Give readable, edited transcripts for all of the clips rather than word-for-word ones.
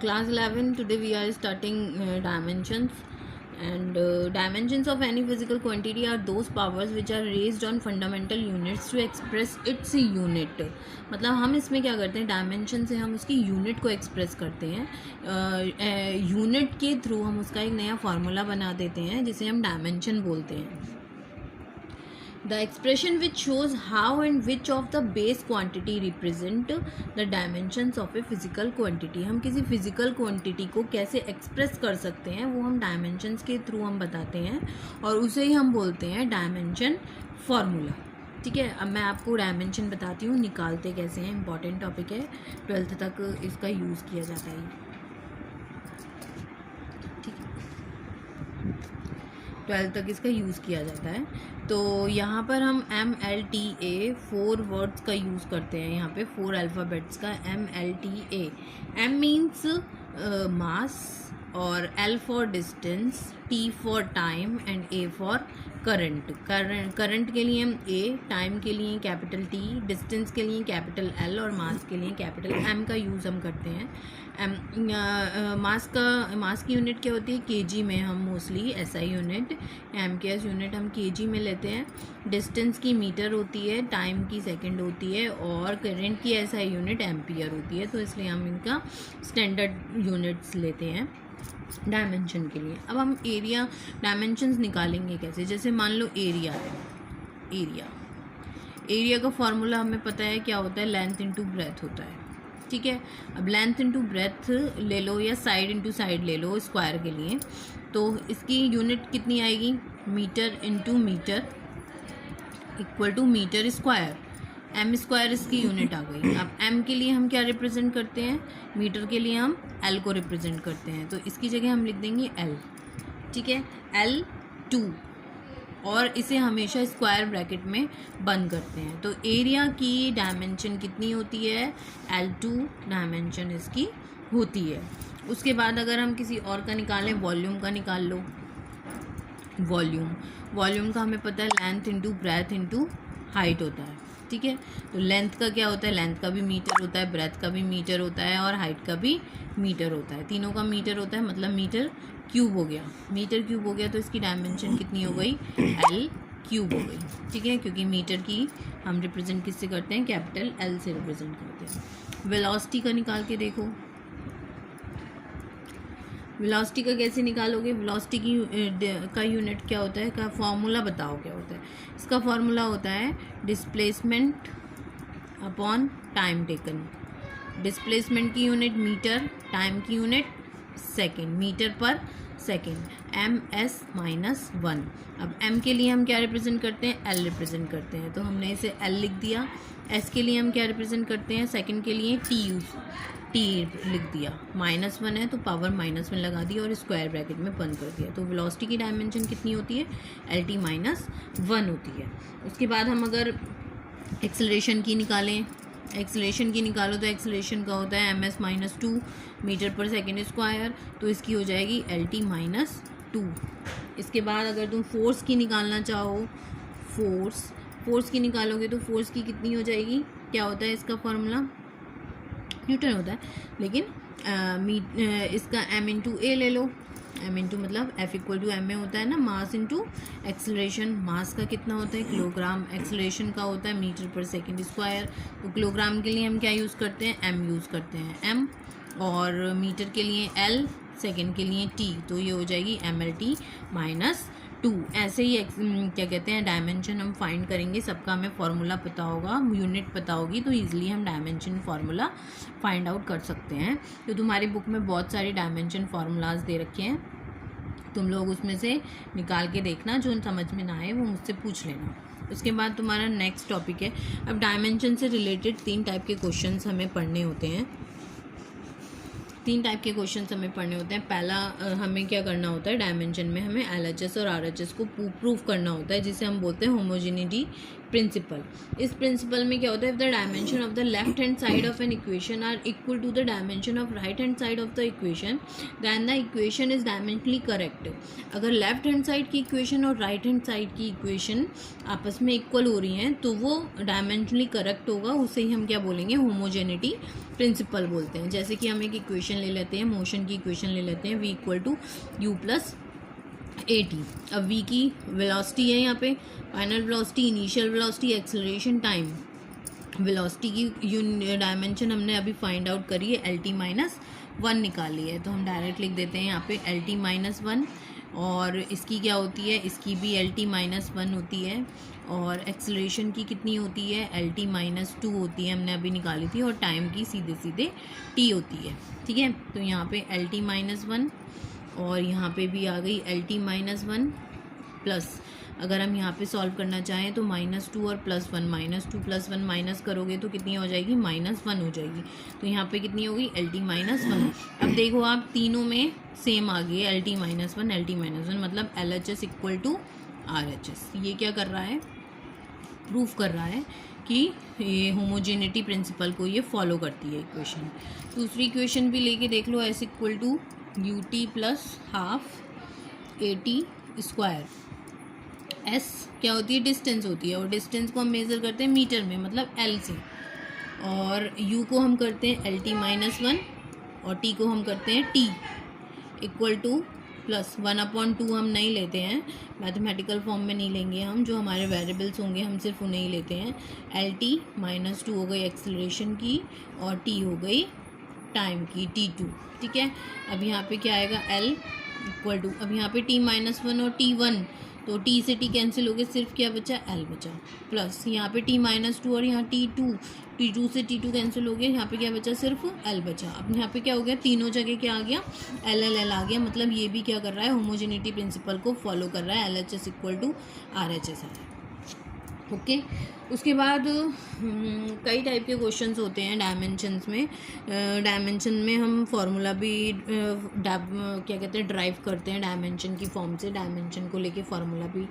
Class 11, today we are starting dimensions. And dimensions of any physical quantity are those powers which are raised on fundamental units to express its unit. मतलब हम इसमें क्या करते हैं, dimension से हम उसकी यूनिट को एक्सप्रेस करते हैं. यूनिट के थ्रू हम उसका एक नया फार्मूला बना देते हैं जिसे हम डायमेंशन बोलते हैं. The expression which shows how and which of the base quantity represent the dimensions of a physical quantity. हम किसी physical quantity को कैसे express कर सकते हैं वो हम dimensions के थ्रू हम बताते हैं और उसे ही हम बोलते हैं dimension formula. ठीक है, अब मैं आपको डायमेंशन बताती हूँ, निकालते कैसे हैं. इंपॉर्टेंट टॉपिक है, 12th तक इसका यूज़ किया जाता है. ठीक है, 12th तक इसका यूज़ किया जाता है. तो यहाँ पर हम MLTA 4 वर्ड्स का यूज़ करते हैं. यहाँ पे 4 अल्फ़ाबेट्स का MLTA. M मीन्स मास और L for distance, T for time and A for current. Current के लिए हम A, टाइम के लिए कैपिटल T, डिस्टेंस के लिए कैपिटल L और मास के लिए कैपिटल M का यूज़ हम करते हैं. मास की यूनिट क्या होती है, केजी में हम mostly SI unit, MKS unit हम केजी में लेते हैं. डिस्टेंस की मीटर होती है, टाइम की सेकंड होती है और करंट की SI यूनिट एम्पियर होती है. तो इसलिए हम इनका स्टैंडर्ड यूनिट्स लेते हैं डायमेंशन के लिए. अब हम एरिया डायमेंशंस निकालेंगे कैसे. जैसे मान लो एरिया है. एरिया का फॉर्मूला हमें पता है क्या होता है, लेंथ इनटू ब्रेथ होता है. ठीक है, अब लेंथ इनटू ब्रेथ ले लो या साइड इनटू साइड ले लो स्क्वायर के लिए. तो इसकी यूनिट कितनी आएगी, metre into metre equal to metre square. M square इसकी यूनिट आ गई. अब एम के लिए हम क्या रिप्रेजेंट करते हैं, मीटर के लिए हम एल को रिप्रेजेंट करते हैं. तो इसकी जगह हम लिख देंगे एल. ठीक है, L2 और इसे हमेशा स्क्वायर ब्रैकेट में बंद करते हैं. तो एरिया की डायमेंशन कितनी होती है, L2 डायमेंशन इसकी होती है. उसके बाद अगर हम किसी और का निकालें, वॉल्यूम का निकाल लो. वॉल्यूम का हमें पता है length into breadth into height होता है. ठीक है, तो लेंथ का क्या होता है, लेंथ का भी मीटर होता है, ब्रेथ का भी मीटर होता है और हाइट का भी मीटर होता है. तीनों का मीटर होता है, मतलब मीटर क्यूब हो गया. तो इसकी डायमेंशन कितनी हो गई, L³ हो गई. ठीक है, क्योंकि मीटर की हम रिप्रेजेंट किससे करते हैं, कैपिटल L से रिप्रेजेंट करते हैं. वेलोसिटी का निकाल के देखो. वेलोसिटी का कैसे निकालोगे, वेलोसिटी का यूनिट क्या होता है, का फॉर्मूला बताओ क्या होता है. इसका फॉर्मूला होता है displacement upon time taken. Displacement की यूनिट मीटर, टाइम की यूनिट सेकेंड, मीटर पर सेकेंड, MS-1. अब M के लिए हम क्या रिप्रेजेंट करते हैं, L रिप्रेजेंट करते हैं. तो हमने इसे L लिख दिया. S के लिए हम क्या रिप्रेजेंट करते हैं, सेकेंड के लिए T लिख दिया. -1 है तो पावर -1 लगा दी और स्क्वायर ब्रैकेट में बंद कर दिया. तो वेलोसिटी की डायमेंशन कितनी होती है, LT-1 होती है. उसके बाद हम अगर एक्सेलरेशन की निकालें, तो एक्सेलरेशन का होता है MS-2 मीटर पर सेकेंड स्क्वायर. तो इसकी हो जाएगी LT-2. इसके बाद अगर तुम फोर्स की निकालना चाहो, फोर्स की निकालोगे तो फोर्स की कितनी हो जाएगी, क्या होता है इसका फॉर्मूला, न्यूटन होता है. लेकिन इसका M इंटू ए ले लो. M इंटू मतलब F इक्वल टू M में होता है ना, मास इंटू एक्सेलरेशन. मास का कितना होता है, किलोग्राम. एक्सेलरेशन का होता है मीटर पर सेकेंड स्क्वायर. तो किलोग्राम के लिए हम क्या यूज़ करते हैं, M यूज़ करते हैं, M. और मीटर के लिए L, सेकेंड के लिए T. तो ये हो जाएगी MLT-2. ऐसे ही क्या कहते हैं डायमेंशन हम फाइंड करेंगे. सबका हमें फार्मूला पता होगा, यूनिट पता होगी, तो ईजिली हम डायमेंशन फार्मूला फाइंड आउट कर सकते हैं. तो तुम्हारी बुक में बहुत सारी डायमेंशन फार्मूलाज दे रखे हैं, तुम लोग उसमें से निकाल के देखना. जो समझ में ना आए वो मुझसे पूछ लेना. उसके बाद तुम्हारा नेक्स्ट टॉपिक है, अब डायमेंशन से रिलेटेड 3 टाइप के क्वेश्चंस हमें पढ़ने होते हैं. पहला हमें क्या करना होता है, डायमेंशन में हमें LHS और RHS को प्रूफ करना होता है, जिसे हम बोलते हैं होमोजेनिटी प्रिंसिपल। इस प्रिंसिपल में क्या होता है, if the dimension of the left hand side of an equation are equal to the dimension of right hand side of the equation then the equation is dimensionally correct. अगर left hand side की equation और right hand side की equation आपस में equal हो रही हैं तो वो डायमेंशनली करेक्ट होगा, उसे ही हम क्या बोलेंगे, होमोजेनिटी प्रिंसिपल बोलते हैं। जैसे कि हम एक इक्वेशन ले लेते हैं, मोशन की इक्वेशन ले लेते हैं, v equal to U plus A T. अब v की वेलोसिटी है यहाँ पे, final velocity, initial velocity, acceleration, time. Velocity की डायमेंशन हमने अभी फाइंड आउट करी है, एल टी माइनस वन निकाली है, तो हम डायरेक्ट लिख देते हैं यहाँ पे एल टी माइनस वन। और इसकी क्या होती है, इसकी भी एल टी माइनस वन होती है। और एक्सेलरेशन की कितनी होती है, एल टी माइनस टू होती है, हमने अभी निकाली थी। और टाइम की सीधे सीधे टी होती है, ठीक है। तो यहाँ पे एल टी माइनस वन और यहाँ पे भी आ गई L T minus one plus, अगर हम यहाँ पे सॉल्व करना चाहें तो माइनस टू और plus one, minus two plus one minus करोगे तो कितनी हो जाएगी, माइनस वन हो जाएगी। तो यहाँ पे कितनी होगी, एल टी माइनस वन। अब देखो आप तीनों में सेम आ गई है, L T minus one, L T minus one, मतलब L H S equal to R H S. ये क्या कर रहा है, प्रूफ कर रहा है कि ये होमोजेनिटी प्रिंसिपल को ये फॉलो करती है इक्वेशन। दूसरी इक्वेशन भी लेके देख लो, S equal to U T plus half A T square. S क्या होती है, डिस्टेंस होती है, और डिस्टेंस को हम मेज़र करते हैं मीटर में, मतलब एल से। और यू को हम करते हैं एल टी माइनस वन और टी को हम करते हैं T equal two plus one upon two हम नहीं लेते हैं, मैथमेटिकल फॉर्म में नहीं लेंगे हम, जो हमारे वेरिएबल्स होंगे हम सिर्फ उन्हें ही लेते हैं। एल टी माइनस टू हो गई एक्सेलरेशन की और टी हो गई टाइम की, टी टू, ठीक है। अब यहाँ पे क्या आएगा, एल इक्वल टू, अब यहाँ पे टी माइनस वन और टी वन, तो टी से टी कैंसिल हो गए, सिर्फ क्या बचा, एल बचा, प्लस यहाँ पे टी माइनस टू और यहाँ टी टू से टी टू कैंसिल हो गया, यहाँ पे क्या बचा, सिर्फ एल बचा। अब यहाँ पे क्या हो गया, तीनों जगह क्या आ गया, एल एल एल आ गया, मतलब ये भी क्या कर रहा है, होमोजेनिटी प्रिंसिपल को फॉलो कर रहा है, L H S equal to R H S है, ओके। उसके बाद कई टाइप के क्वेश्चंस होते हैं डायमेंशंस में। डायमेंशन में हम फार्मूला भी क्या कहते हैं, ड्राइव करते हैं डायमेंशन की फॉर्म से, डायमेंशन को लेके फार्मूला भी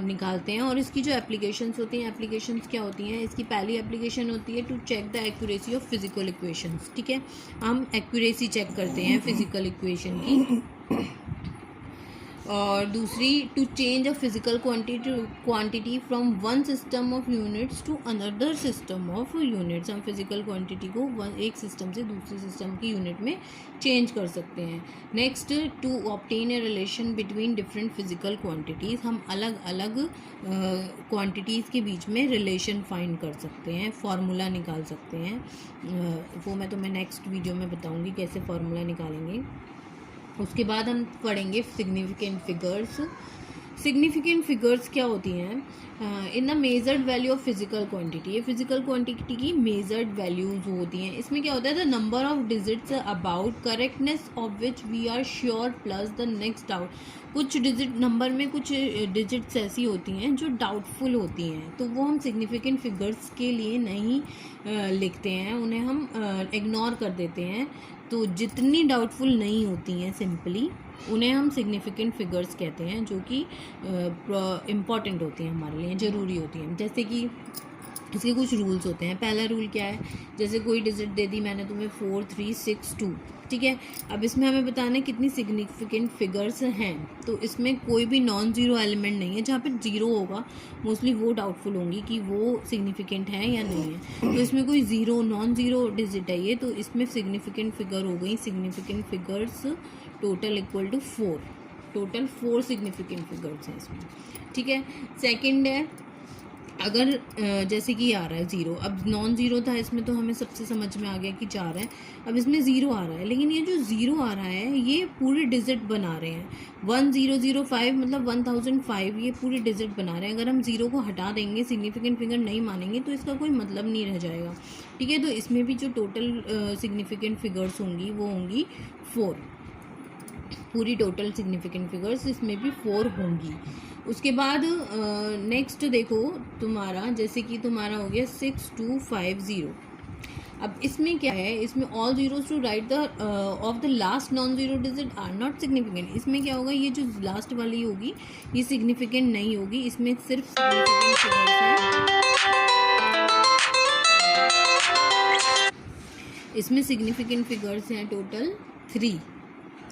निकालते हैं। और इसकी जो एप्लीकेशंस होती हैं, एप्लीकेशंस क्या होती हैं, इसकी पहली एप्लीकेशन होती है to check the accuracy of physical equations, ठीक है। हम एक्यूरेसी चेक करते हैं फिजिकल इक्वेशन की। और दूसरी, to change a physical quantity from one system of units to another system of units. हम फिजिकल क्वांटिटी को एक सिस्टम से दूसरे सिस्टम की यूनिट में चेंज कर सकते हैं। Next, to obtain a relation between different physical quantities. हम अलग अलग क्वांटिटीज़ के बीच में रिलेशन फाइंड कर सकते हैं, फार्मूला निकाल सकते हैं। वो मैं तुम्हें नेक्स्ट वीडियो में बताऊँगी कैसे फार्मूला निकालेंगे। उसके बाद हम पढ़ेंगे सिग्निफिकेंट फिगर्स। सिग्निफिकेंट फिगर्स क्या होती हैं, in the measured value of physical quantity. ये फिजिकल क्वांटिटी की मेजर्ड वैल्यूज होती हैं। इसमें क्या होता है, the number of digits about correctness of which we are sure plus the next doubt. कुछ डिजिट नंबर में कुछ डिजिट्स ऐसी होती हैं जो डाउटफुल होती हैं, तो वो हम सिग्निफिकेंट फिगर्स के लिए नहीं लिखते हैं, उन्हें हम इग्नोर कर देते हैं। तो जितनी डाउटफुल नहीं होती हैं सिंपली, उन्हें हम सिग्निफिकेंट फिगर्स कहते हैं, जो कि इम्पॉर्टेंट होती हैं, हमारे लिए ज़रूरी होती हैं। जैसे कि इसके कुछ रूल्स होते हैं। पहला रूल क्या है, जैसे कोई डिजिट दे दी मैंने तुम्हें 4 3 6 2, ठीक है। अब इसमें हमें बताना है कितनी सिग्निफिकेंट फिगर्स हैं। तो इसमें कोई भी नॉन ज़ीरो एलिमेंट नहीं है। जहाँ पे ज़ीरो होगा मोस्टली वो डाउटफुल होंगी कि वो सिग्निफिकेंट है या नहीं है। तो इसमें कोई ज़ीरो नॉन ज़ीरो डिजिट है ये, तो इसमें सिग्निफिकेंट फिगर हो गई। Significant figures total equal to 4, total 4 significant figures हैं इसमें, ठीक है। सेकेंड है, अगर जैसे कि आ रहा है ज़ीरो, अब नॉन ज़ीरो था इसमें तो हमें सबसे समझ में आ गया कि 4 है। अब इसमें ज़ीरो आ रहा है, लेकिन ये जो ज़ीरो आ रहा है ये पूरे डिजिट बना रहे हैं। 1005 मतलब 1005, ये पूरे डिजिट बना रहे हैं। अगर हम ज़ीरो को हटा देंगे, सिग्निफिकेंट फिगर नहीं मानेंगे, तो इसका कोई मतलब नहीं रह जाएगा, ठीक है। तो इसमें भी जो टोटल सिग्निफिकेंट फिगर्स होंगी वो होंगी 4, पूरी टोटल सिग्निफिकेंट फिगर्स इसमें भी 4 होंगी। उसके बाद नेक्स्ट देखो तुम्हारा, जैसे कि तुम्हारा हो गया 6250। अब इसमें क्या है, इसमें all zeros to right the of the last non zero digit are not significant. इसमें क्या होगा, ये जो लास्ट वाली होगी ये सिग्निफिकेंट नहीं होगी, इसमें सिर्फ सिग्निफिकेंट फिगर्स हैं, इसमें सिग्निफिकेंट फिगर्स हैं टोटल 3।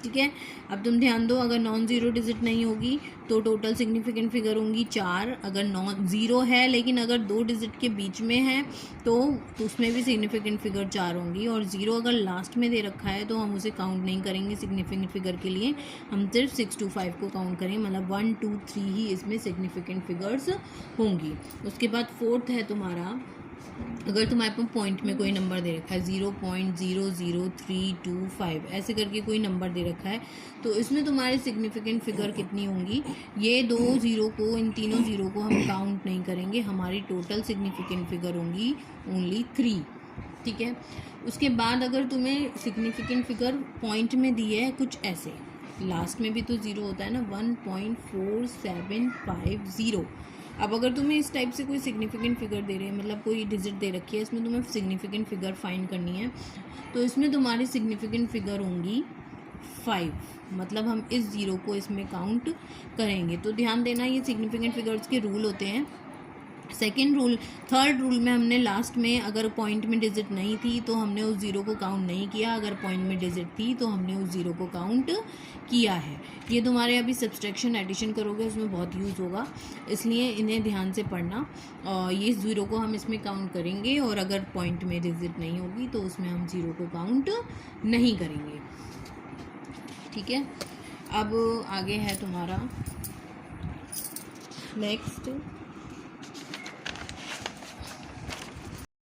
ठीक है, अब तुम ध्यान दो, अगर नॉन ज़ीरो डिजिट नहीं होगी तो टोटल सिग्निफिकेंट फिगर होंगी 4। अगर नॉन ज़ीरो है लेकिन अगर 2 डिजिट के बीच में है तो उसमें भी सिग्निफिकेंट फिगर 4 होंगी। और 0 अगर लास्ट में दे रखा है तो हम उसे काउंट नहीं करेंगे सिग्निफिकेंट फिगर के लिए, हम सिर्फ 6 to 5 को काउंट करें, मतलब 1 2 3 ही इसमें सिग्निफिकेंट फिगर्स होंगी। उसके बाद 4th है तुम्हारा, अगर तुम्हारे पास पॉइंट में कोई नंबर दे रखा है 0.00325 ऐसे करके कोई नंबर दे रखा है, तो इसमें तुम्हारे सिग्निफिकेंट फिगर कितनी होंगी, ये 2 ज़ीरो को, इन तीनों ज़ीरो को हम काउंट नहीं करेंगे, हमारी टोटल सिग्निफिकेंट फिगर होंगी ओनली 3। ठीक है, उसके बाद अगर तुम्हें सिग्निफिकेंट फिगर पॉइंट में दिए है कुछ ऐसे, लास्ट में भी तो ज़ीरो होता है ना, 1.4750। अब अगर तुम्हें इस टाइप से कोई सिग्निफिकेंट फिगर दे रहे हैं, मतलब कोई डिजिट दे रखी है, इसमें तुम्हें सिग्निफिकेंट फिगर फाइंड करनी है, तो इसमें तुम्हारी सिग्निफिकेंट फिगर होंगी 5, मतलब हम इस ज़ीरो को इसमें काउंट करेंगे। तो ध्यान देना, ये सिग्निफिकेंट फिगर्स के रूल होते हैं। सेकेंड रूल, थर्ड रूल में हमने लास्ट में अगर पॉइंट में डिजिट नहीं थी तो हमने उस ज़ीरो को काउंट नहीं किया, अगर पॉइंट में डिजिट थी तो हमने उस ज़ीरो को काउंट किया है। ये तुम्हारे अभी सब्सट्रैक्शन एडिशन करोगे उसमें बहुत यूज़ होगा, इसलिए इन्हें ध्यान से पढ़ना। और ये ज़ीरो को हम इसमें काउंट करेंगे, और अगर पॉइंट में डिजिट नहीं होगी तो उसमें हम ज़ीरो को काउंट नहीं करेंगे। ठीक है, अब आगे है तुम्हारा नेक्स्ट